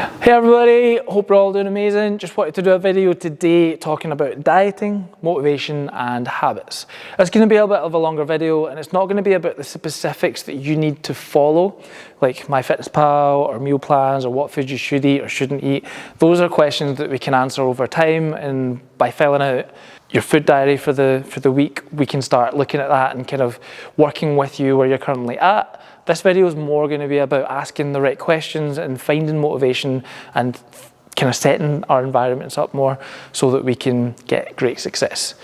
Hey everybody, hope you're all doing amazing. Just wanted to do a video today talking about dieting, motivation and habits. It's going to be a bit of a longer video and it's not going to be about the specifics that you need to follow, like MyFitnessPal or meal plans or what food you should eat or shouldn't eat. Those are questions that we can answer over time, and by filling out your food diary for the week, we can start looking at that and kind of working with you where you're currently at. This video is more going to be about asking the right questions and finding motivation and kind of setting our environments up more so that we can get great success.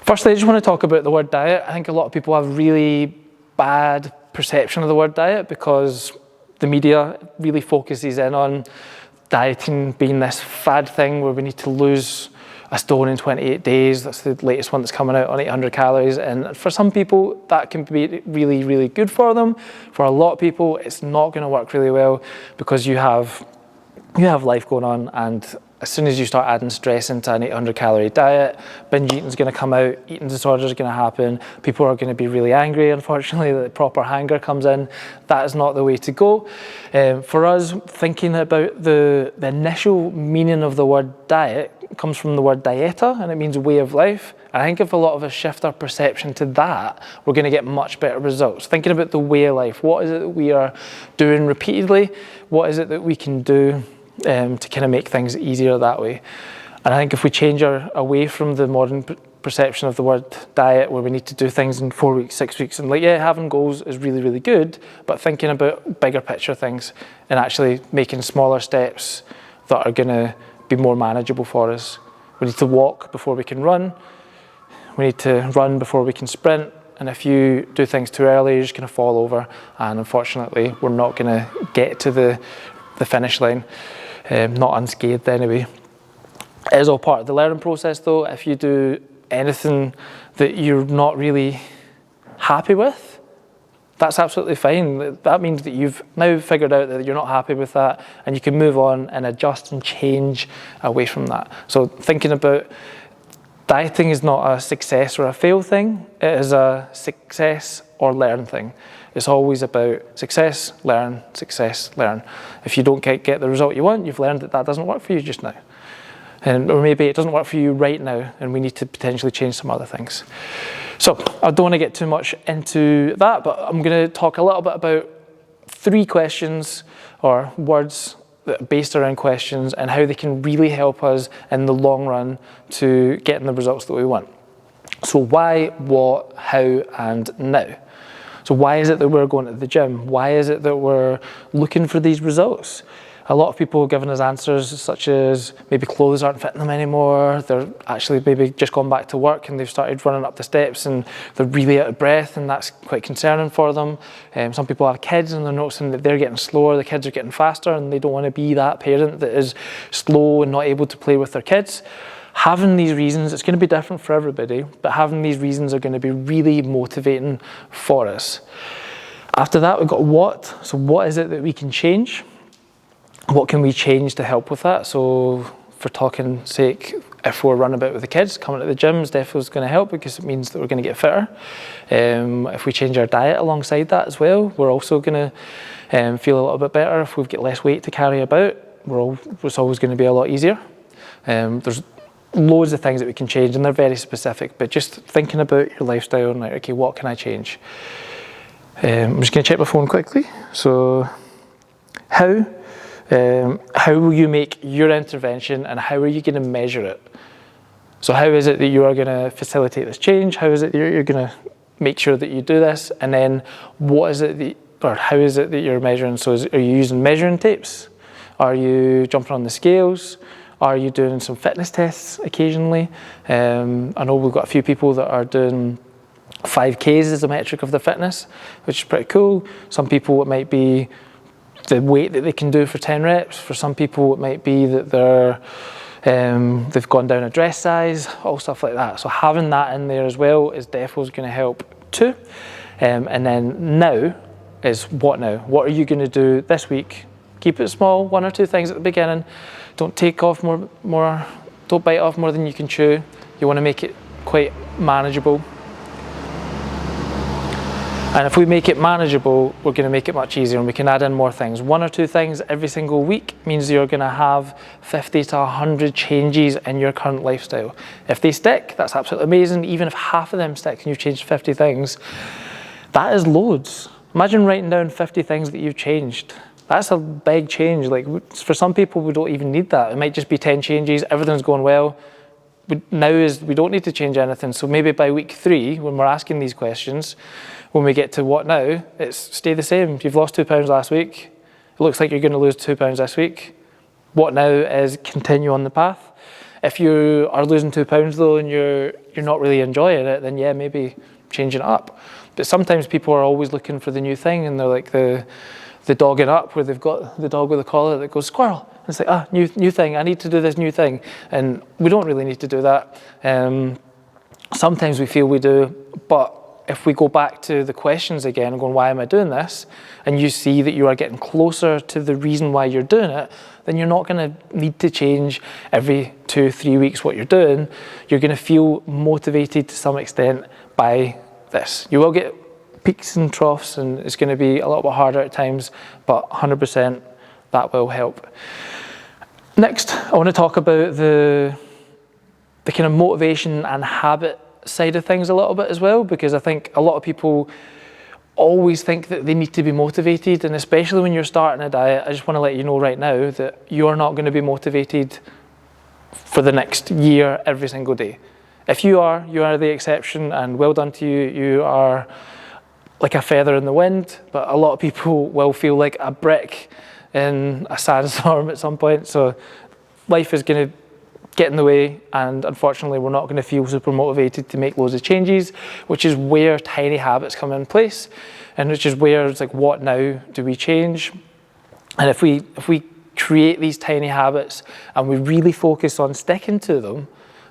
Firstly, I just want to talk about the word diet. I think a lot of people have really bad perception of the word diet because the media really focuses in on dieting being this fad thing where we need to lose a stone in 28 days. That's the latest one that's coming out on 800 calories. And for some people, that can be really, really good for them. For a lot of people, it's not going to work really well because you have life going on, and as soon as you start adding stress into an 800 calorie diet, binge eating is going to come out, eating disorders are going to happen, people are going to be really angry, unfortunately, the proper hunger comes in. That is not the way to go. For us, thinking about the initial meaning of the word diet comes from the word dieta, and it means way of life. And I think if a lot of us shift our perception to that, we're going to get much better results. Thinking about the way of life, what is it that we are doing repeatedly? What is it that we can do to kind of make things easier that way? And I think if we change away from the modern perception of the word diet, where we need to do things in 4 weeks, 6 weeks, and like, yeah, having goals is really, really good, but thinking about bigger picture things and actually making smaller steps that are going to be more manageable for us. We need to walk before we can run. We need to run before we can sprint. And if you do things too early, you're just going to fall over. And unfortunately, we're not going to get to the finish line, not unscathed anyway. It is all part of the learning process though. If you do anything that you're not really happy with, that's absolutely fine. That means that you've now figured out that you're not happy with that, and you can move on and adjust and change away from that. So thinking about dieting is not a success or a fail thing. It is a success or learn thing. It's always about success, learn, success, learn. If you don't get the result you want, you've learned that doesn't work for you just now. Or maybe it doesn't work for you right now, and we need to potentially change some other things. So I don't want to get too much into that, but I'm going to talk a little bit about 3 questions or words that are based around questions and how they can really help us in the long run to getting the results that we want. So why, what, how, and now. So why is it that we're going to the gym? Why is it that we're looking for these results? A lot of people have given us answers such as maybe clothes aren't fitting them anymore, they're actually maybe just gone back to work and they've started running up the steps and they're really out of breath, and that's quite concerning for them. Some people have kids and they're noticing that they're getting slower, the kids are getting faster, and they don't want to be that parent that is slow and not able to play with their kids. Having these reasons, it's going to be different for everybody, but having these reasons are going to be really motivating for us. After that, we've got what. So what is it that we can change? What can we change to help with that? So for talking sake, if we're running about with the kids, coming to the gym is definitely going to help because it means that we're going to get fitter. If we change our diet alongside that as well, we're also going to feel a little bit better. If we've got less weight to carry about, it's always going to be a lot easier. There's loads of things that we can change, and they're very specific, but just thinking about your lifestyle and like, okay, what can I change? I'm just going to check my phone quickly. So how will you make your intervention, and how are you going to measure it? So how is it that you are going to facilitate this change? How is it that you're going to make sure that you do this? And then what is it or how is it that you're measuring? So are you using measuring tapes? Are you jumping on the scales? Are you doing some fitness tests occasionally? I know we've got a few people that are doing 5Ks as a metric of their fitness, which is pretty cool. Some people, it might be the weight that they can do for 10 reps. For some people, it might be that they've gone down a dress size, all stuff like that. So having that in there as well is definitely going to help too. And then now is what now? What are you going to do this week? Keep it small, 1 or 2 things at the beginning. Don't take off more. Don't bite off more than you can chew. You want to make it quite manageable. And if we make it manageable, we're going to make it much easier, and we can add in more things. 1 or 2 things every single week means you're going to have 50 to 100 changes in your current lifestyle. If they stick, that's absolutely amazing. Even if half of them stick and you've changed 50 things, that is loads. Imagine writing down 50 things that you've changed. That's a big change. Like, for some people, we don't even need that. It might just be 10 changes, everything's going well. We don't need to change anything. So maybe by week 3, when we're asking these questions, when we get to what now, it's stay the same. You've lost 2 pounds last week. It looks like you're going to lose 2 pounds this week. What now is continue on the path. If you are losing 2 pounds though and you're not really enjoying it, then yeah, maybe changing it up. But sometimes people are always looking for the new thing, and they're like the dogging up, where they've got the dog with a collar that goes squirrel. And it's like, new thing, I need to do this new thing. And we don't really need to do that. Sometimes we feel we do, but if we go back to the questions again and going, why am I doing this? And you see that you are getting closer to the reason why you're doing it, then you're not going to need to change every 2-3 weeks what you're doing. You're going to feel motivated to some extent by this. You will get peaks and troughs, and it's going to be a little bit harder at times, but 100% that will help. Next, I want to talk about the kind of motivation and habit side of things a little bit as well, because I think a lot of people always think that they need to be motivated, and especially when you're starting a diet, I just want to let you know right now that you're not going to be motivated for the next year every single day. If you are the exception, and well done to you. You are like a feather in the wind, but a lot of people will feel like a brick in a sandstorm at some point. So life is going to get in the way, and unfortunately we're not going to feel super motivated to make loads of changes, which is where tiny habits come in place, and which is where it's like, what now do we change? And if we create these tiny habits and we really focus on sticking to them,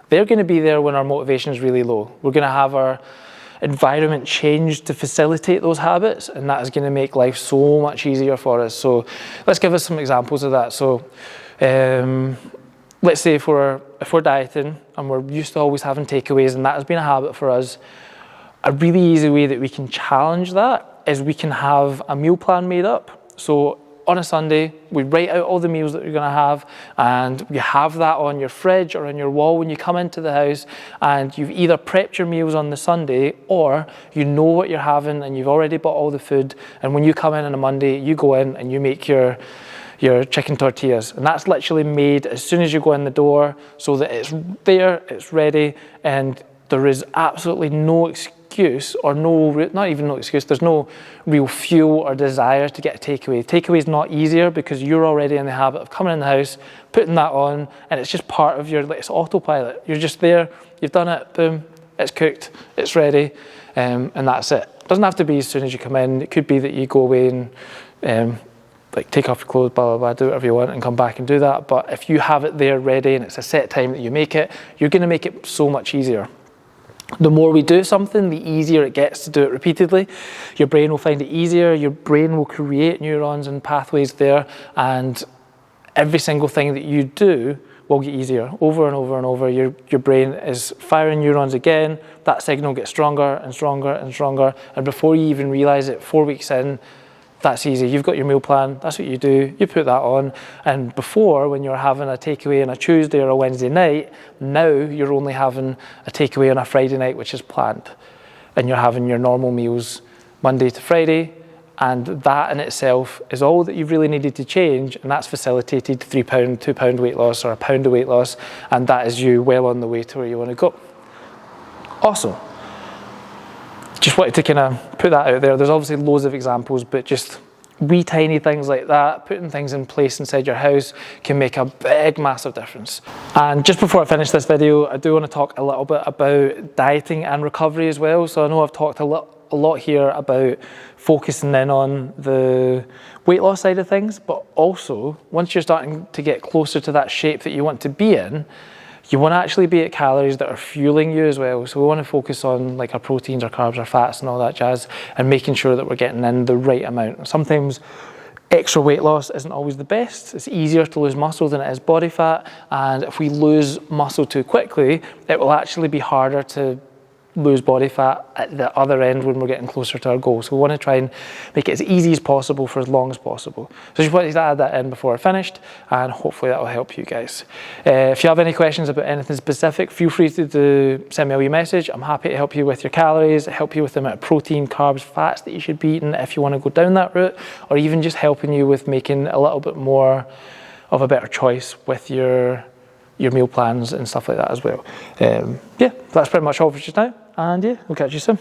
they're going to be there when our motivation is really low. We're going to have our environment change to facilitate those habits, and that is going to make life so much easier for us. So let's give us some examples of that. So let's say if we're dieting and we're used to always having takeaways, and that has been a habit for us, a really easy way that we can challenge that is we can have a meal plan made up. So on a Sunday, we write out all the meals that you're going to have, and you have that on your fridge or on your wall when you come into the house, and you've either prepped your meals on the Sunday, or you know what you're having and you've already bought all the food, and when you come in on a Monday, you go in and you make your chicken tortillas, and that's literally made as soon as you go in the door, so that it's there, it's ready, and there is absolutely no excuse, or not even no excuse, there's no real fuel or desire to get a takeaway. Takeaway is not easier because you're already in the habit of coming in the house, putting that on, and it's just part of it's autopilot. You're just there, you've done it, boom, it's cooked, it's ready, and that's it. It doesn't have to be as soon as you come in. It could be that you go away and like take off your clothes, blah, blah, blah, do whatever you want and come back and do that. But if you have it there ready and it's a set time that you make it, you're going to make it so much easier. The more we do something, the easier it gets to do it repeatedly. Your brain will find it easier, your brain will create neurons and pathways there, and every single thing that you do will get easier over and over and over. Your brain is firing neurons again, that signal gets stronger and stronger and stronger, and before you even realize it, 4 weeks in, that's easy. You've got your meal plan, that's what you do, you put that on, and before, when you're having a takeaway on a Tuesday or a Wednesday night, now you're only having a takeaway on a Friday night, which is planned, and you're having your normal meals Monday to Friday, and that in itself is all that you've really needed to change, and that's facilitated £3, £2 weight loss, or £1 of weight loss, and that is you well on the way to where you want to go. Awesome. Just wanted to kind of put that out there. There's obviously loads of examples, but just wee tiny things like that, putting things in place inside your house can make a big, massive difference. And just before I finish this video, I do want to talk a little bit about dieting and recovery as well. So I know I've talked a lot here about focusing in on the weight loss side of things, but also once you're starting to get closer to that shape that you want to be in, you want to actually be at calories that are fueling you as well. So we want to focus on like our proteins, our carbs, our fats and all that jazz, and making sure that we're getting in the right amount. Sometimes extra weight loss isn't always the best. It's easier to lose muscle than it is body fat, and if we lose muscle too quickly, it will actually be harder to lose body fat at the other end when we're getting closer to our goal. So we want to try and make it as easy as possible for as long as possible. So just wanted to add that in before I finished, and hopefully that will help you guys. If you have any questions about anything specific, feel free to send me a wee message. I'm happy to help you with your calories, help you with the amount of protein, carbs, fats that you should be eating if you want to go down that route, or even just helping you with making a little bit more of a better choice with your meal plans and stuff like that as well. Yeah, that's pretty much all for just now, and yeah, we'll catch you soon.